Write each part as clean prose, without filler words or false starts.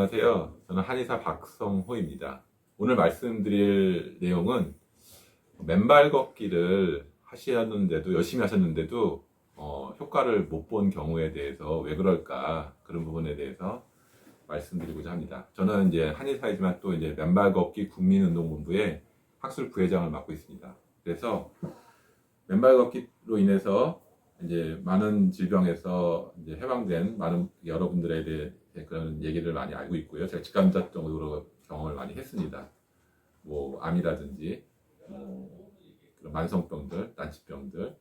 안녕하세요. 저는 한의사 박성호입니다. 오늘 말씀드릴 내용은 맨발 걷기를 하셨는데도 열심히 하셨는데도 효과를 못 본 경우에 대해서 왜 그럴까, 그런 부분에 대해서 말씀드리고자 합니다. 저는 이제 한의사이지만 또 이제 맨발 걷기 국민운동본부의 학술 부회장을 맡고 있습니다. 그래서 맨발 걷기로 인해서 이제 많은 질병에서 이제 해방된 많은 여러분들에 대해 그런 얘기를 많이 알고 있고요. 제가 직간접적으로 경험을 많이 했습니다. 뭐 암이라든지 그런 만성병들, 난치병들,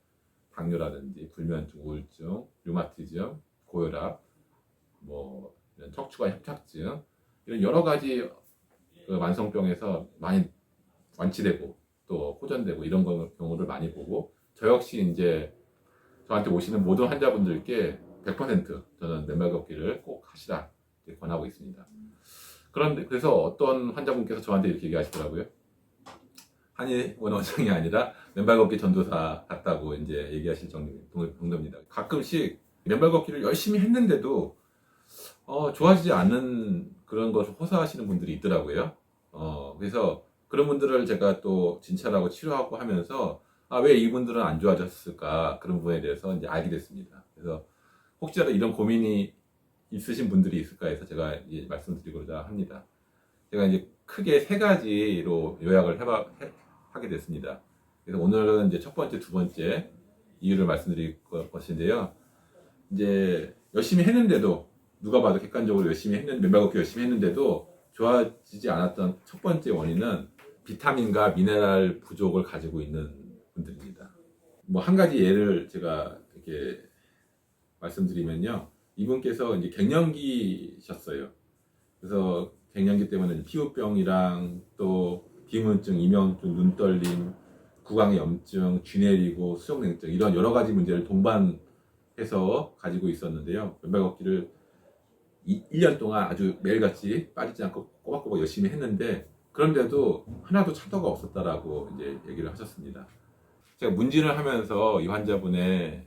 당뇨라든지 불면증, 우울증, 류마티즘, 고혈압, 뭐 이런 척추관 협착증, 이런 여러 가지 그 만성병에서 많이 완치되고 또 호전되고 이런 경우를 많이 보고, 저 역시 이제 저한테 오시는 모든 환자분들께 100% 저는 맨발 걷기를 꼭 하시라 권하고 있습니다. 그런데 그래서 어떤 환자분께서 저한테 이렇게 얘기하시더라고요. 한의원 원장이 아니라 맨발 걷기 전도사 같다고 이제 얘기하실 정도입니다. 가끔씩 맨발 걷기를 열심히 했는데도 좋아지지 않는 그런 것을 호소하시는 분들이 있더라고요. 그래서 그런 분들을 제가 또 진찰하고 치료하고 하면서 왜 이분들은 안 좋아졌을까, 그런 부분에 대해서 이제 알게 됐습니다. 그래서 혹시라도 이런 고민이 있으신 분들이 있을까 해서 제가 이제 말씀드리고자 합니다. 제가 이제 크게 세 가지로 요약을 하게 됐습니다. 그래서 오늘은 이제 첫 번째, 두 번째 이유를 말씀드릴 것인데요. 이제 열심히 했는데도, 누가 봐도 객관적으로 열심히 했는데, 맨발 걷기 열심히 했는데도 좋아지지 않았던 첫 번째 원인은 비타민과 미네랄 부족을 가지고 있는 분들입니다. 뭐 한 가지 예를 제가 이렇게 말씀드리면요. 이분께서 이제 갱년기셨어요. 그래서 갱년기 때문에 피부병이랑 또 비문증, 이명증, 눈떨림, 구강의 염증, 쥐 내리고 수족냉증, 이런 여러 가지 문제를 동반해서 가지고 있었는데요. 맨발 걷기를 1년 동안 아주 매일같이 빠지지 않고 꼬박꼬박 열심히 했는데, 그런데도 하나도 차도가 없었다라고 이제 얘기를 하셨습니다. 제가 문진을 하면서 이 환자분의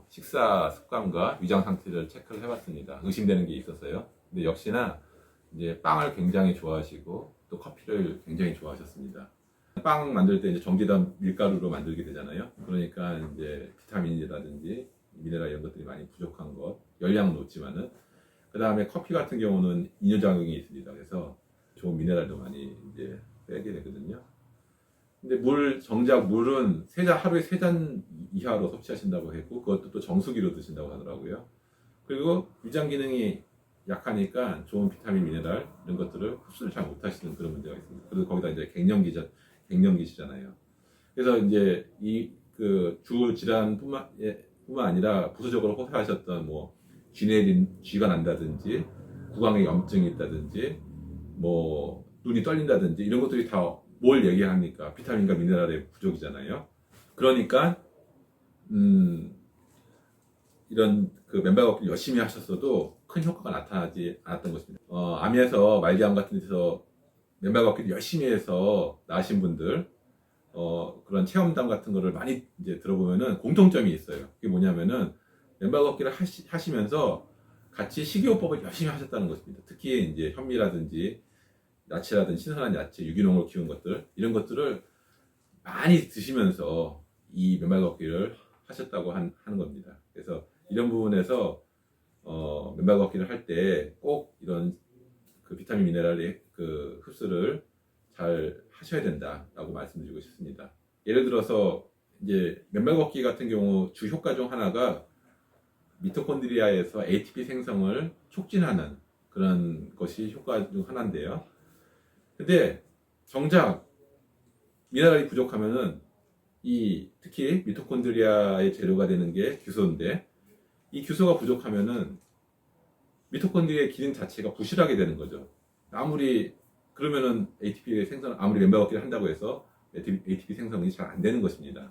식사 습관과 위장 상태를 체크를 해봤습니다. 의심되는 게 있었어요. 근데 역시나 이제 빵을 굉장히 좋아하시고 또 커피를 굉장히 좋아하셨습니다. 빵 만들 때 이제 정제된 밀가루로 만들게 되잖아요. 그러니까 이제 비타민이라든지 미네랄 이런 것들이 많이 부족한 것, 열량은 높지만은, 그 다음에 커피 같은 경우는 이뇨작용이 있습니다. 그래서 좋은 미네랄도 많이 이제 빼게 되거든요. 근데 정작 물은 하루에 3잔 이하로 섭취하신다고 했고, 그것도 또 정수기로 드신다고 하더라고요. 그리고 위장 기능이 약하니까 좋은 비타민, 미네랄 이런 것들을 흡수를 잘 못하시는 그런 문제가 있습니다. 그리고 거기다 이제 갱년기시잖아요. 그래서 이제 주 질환뿐만 아니라 부수적으로 호소하셨던 쥐가 난다든지, 구강에 염증이 있다든지, 뭐 눈이 떨린다든지, 이런 것들이 다 뭘 얘기합니까? 비타민과 미네랄의 부족이잖아요. 그러니까 이런 그 맨발 걷기를 열심히 하셨어도 큰 효과가 나타나지 않았던 것입니다. 암에서 말기암 같은 데서 맨발 걷기를 열심히 해서 나으신 분들, 그런 체험담 같은 거를 많이 이제 들어보면은 공통점이 있어요. 그게 뭐냐면은 맨발 걷기를 하시면서 같이 식이요법을 열심히 하셨다는 것입니다. 특히 이제 현미라든지 야채라든지 신선한 야채, 유기농으로 키운 것들, 이런 것들을 많이 드시면서 이 맨발 걷기를 하셨다고 하는 겁니다. 그래서 이런 부분에서 맨발 걷기를 할 때 꼭 이런 그 비타민 미네랄의 그 흡수를 잘 하셔야 된다라고 말씀드리고 싶습니다. 예를 들어서 이제 맨발 걷기 같은 경우 주 효과 중 하나가 미토콘드리아에서 ATP 생성을 촉진하는 그런 것이 효과 중 하나인데요. 근데 정작 미네랄이 부족하면은 특히 미토콘드리아의 재료가 되는 게 규소인데, 이 규소가 부족하면은 미토콘드리아의 기능 자체가 부실하게 되는 거죠. 그러면은 아무리 맨발 걷기를 한다고 해서 ATP 생성이 잘 안 되는 것입니다.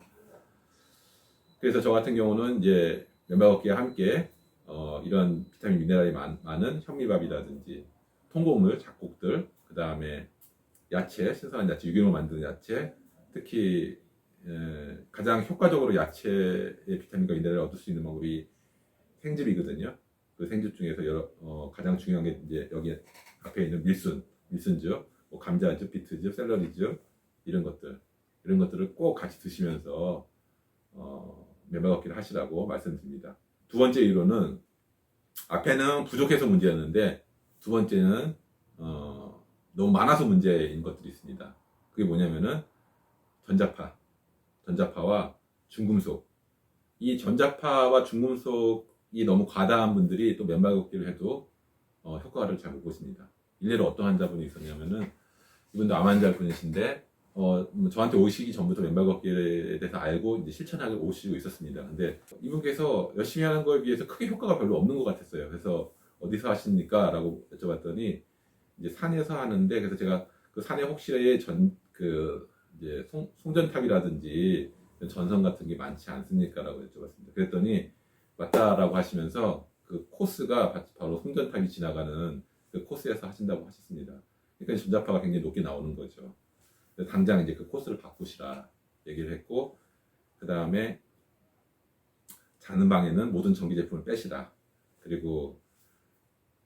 그래서 저 같은 경우는 이제 맨발 걷기와 함께 이런 비타민 미네랄이 많은 현미밥이라든지 통곡물, 잡곡들, 그 다음에 야채, 신선한 야채, 유기농으로 만든 야채, 특히 가장 효과적으로 야채의 비타민과 미네랄을 얻을 수 있는 방법이 생즙이거든요. 그 생즙 중에서 가장 중요한 게 이제 여기 앞에 있는 밀순즙, 뭐 감자즙, 비트즙, 샐러리즙 이런 것들을 꼭 같이 드시면서 맨발 걷기를 하시라고 말씀드립니다. 두 번째 이유로는 앞에는 부족해서 문제였는데 두 번째는 너무 많아서 문제인 것들이 있습니다. 그게 뭐냐면은 전자파와 중금속. 이 전자파와 중금속이 너무 과다한 분들이 또 맨발 걷기를 해도 효과를 잘 못 보십니다. 일례로 어떤 환자분이 있었냐면은 이분도 암 환자일 분이신데 저한테 오시기 전부터 맨발 걷기에 대해서 알고 이제 실천하고 오시고 있었습니다. 근데 이분께서 열심히 하는 거에 비해서 크게 효과가 별로 없는 것 같았어요. 그래서 어디서 하십니까? 라고 여쭤봤더니 이제 산에서 하는데, 그래서 제가 그 산에 혹시 이제 송전탑이라든지 전선 같은 게 많지 않습니까? 라고 여쭤봤습니다. 그랬더니 맞다라고 하시면서 그 코스가 바로 송전탑이 지나가는 그 코스에서 하신다고 하셨습니다. 그러니까 전자파가 굉장히 높게 나오는 거죠. 당장 이제 그 코스를 바꾸시라 얘기를 했고, 그 다음에 자는 방에는 모든 전기 제품을 빼시라. 그리고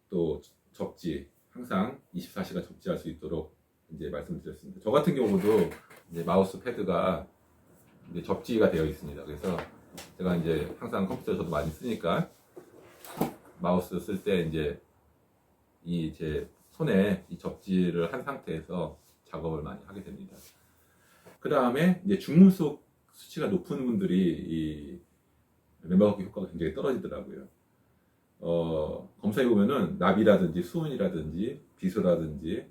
또 접지 항상 24시간 접지할 수 있도록 이제 말씀을 드렸습니다. 저 같은 경우도 이제 마우스 패드가 이제 접지가 되어 있습니다. 그래서 제가 이제 항상 컴퓨터 저도 많이 쓰니까 마우스 쓸 때 이제 제 손에 이 접지를 한 상태에서 작업을 많이 하게 됩니다. 그 다음에 이제 중금속 수치가 높은 분들이 이 맨발 걷기 효과가 굉장히 떨어지더라고요. 검사해 보면은 납이라든지 수은이라든지 비소라든지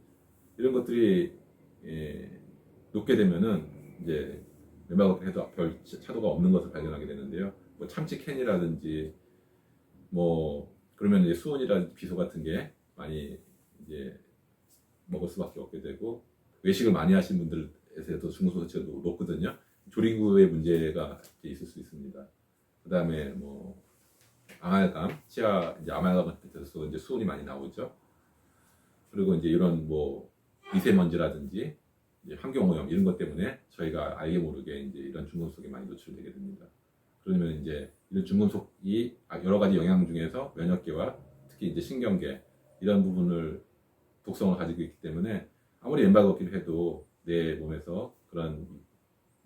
이런 것들이 높게 되면은 이제 맨발 걷기 해도 별 차도가 없는 것을 발견하게 되는데요. 뭐 참치 캔이라든지 뭐 그러면 이제 수은이라든지 비소 같은 게 많이 이제 먹을 수밖에 없게 되고, 외식을 많이 하신 분들에서도 중금속 수치가 높거든요. 조리구의 문제가 있을 수 있습니다. 그 다음에 뭐 치아 이제 아말감 같은 데서 이제 수은이 많이 나오죠. 그리고 이제 이런 뭐 미세먼지라든지 이제 환경오염 이런 것 때문에 저희가 알게 모르게 이제 이런 중금속에 많이 노출되게 됩니다. 그러면 이제 이런 중금속이 여러 가지 영양 중에서 면역계와 특히 이제 신경계 이런 부분을 독성을 가지고 있기 때문에 아무리 맨발 걷기를 해도 내 몸에서 그런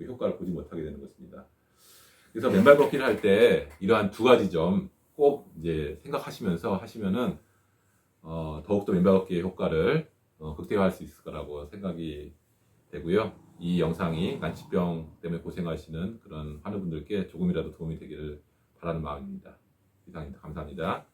효과를 보지 못하게 되는 것입니다. 그래서 맨발 걷기를 할 때 이러한 두 가지 점 꼭 이제 생각하시면서 하시면은 더욱더 맨발 걷기의 효과를 극대화할 수 있을 거라고 생각이 되고요. 이 영상이 난치병 때문에 고생하시는 그런 환우분들께 조금이라도 도움이 되기를 바라는 마음입니다. 이상입니다. 감사합니다.